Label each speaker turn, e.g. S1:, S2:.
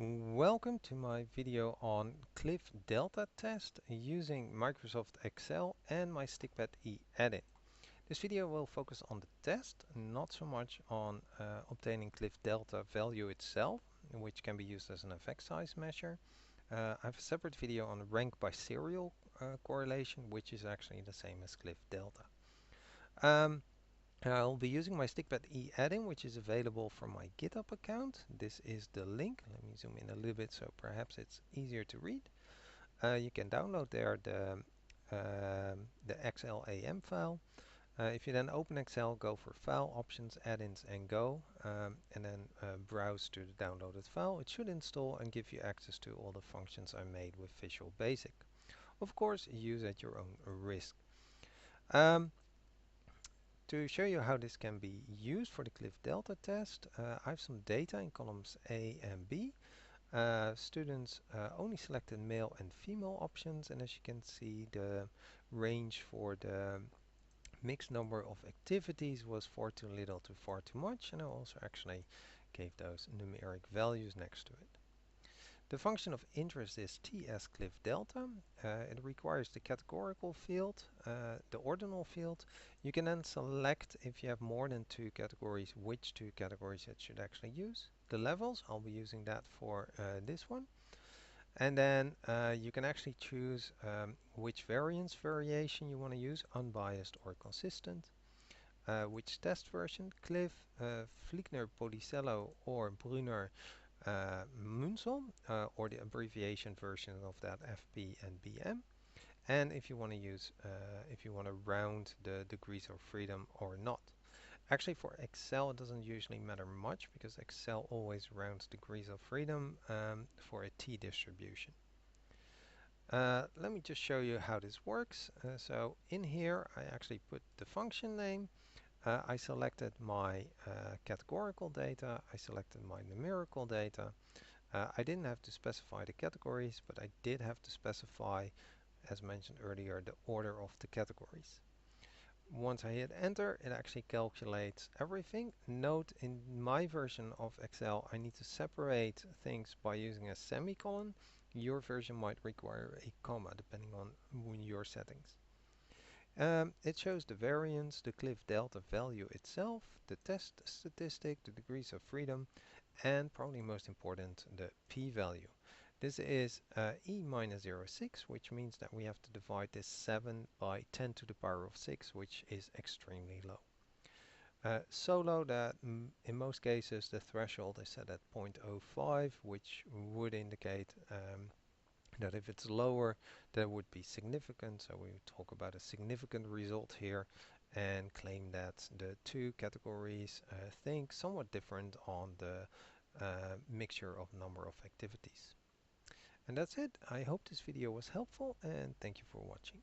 S1: Welcome to my video on cliff delta test using Microsoft Excel and my stikpetE add-in. This video will focus on the test, not so much on obtaining cliff delta value itself, which can be used as an effect size measure. I have a separate video on rank by serial correlation, which is actually the same as cliff delta. I'll be using my stikpetE add-in, which is available from my GitHub account. This is the link. Let me zoom in a little bit so perhaps it's easier to read. You can download there the XLAM file. If you then open Excel, go for File, Options, Add-ins, and Go, and then browse to the downloaded file. It should install and give you access to all the functions I made with Visual Basic. Of course, use at your own risk. To show you how this can be used for the cliff delta test, I have some data in columns A and B. Students only selected male and female options, and as you can see, the range for the mixed number of activities was far too little to far too much, and I also actually gave those numeric values next to it. The function of interest is TS cliff delta. It requires the categorical field, the ordinal field. You can then select, if you have more than two categories, which two categories it should actually use. The levels, I'll be using that for this one. And then you can actually choose which variance variation you want to use, unbiased or consistent. Which test version, Cliff, Flickner, Policello, or Brunner, Munsel, or the abbreviation version of that, FP and BM. And if you want to use, if you want to round the degrees of freedom or not. Actually, for Excel, it doesn't usually matter much because Excel always rounds degrees of freedom for a t distribution. Let me just show you how this works. So in here, I actually put the function name. I selected my categorical data, I selected my numerical data. I didn't have to specify the categories, but I did have to specify, as mentioned earlier, the order of the categories. Once I hit enter, it actually calculates everything. Note, in my version of Excel, I need to separate things by using a semicolon. Your version might require a comma, depending on your settings. It shows the variance, the cliff delta value itself, the test statistic, the degrees of freedom, and probably most important, the p-value. This is e minus 0.6, which means that we have to divide this 7 by 10 to the power of 6, which is extremely low. So low that in most cases the threshold is set at 0.05, which would indicate that if it's lower, that would be significant. So we talk about a significant result here and claim that the two categories think somewhat different on the mixture of number of activities. And that's it. I hope this video was helpful and thank you for watching.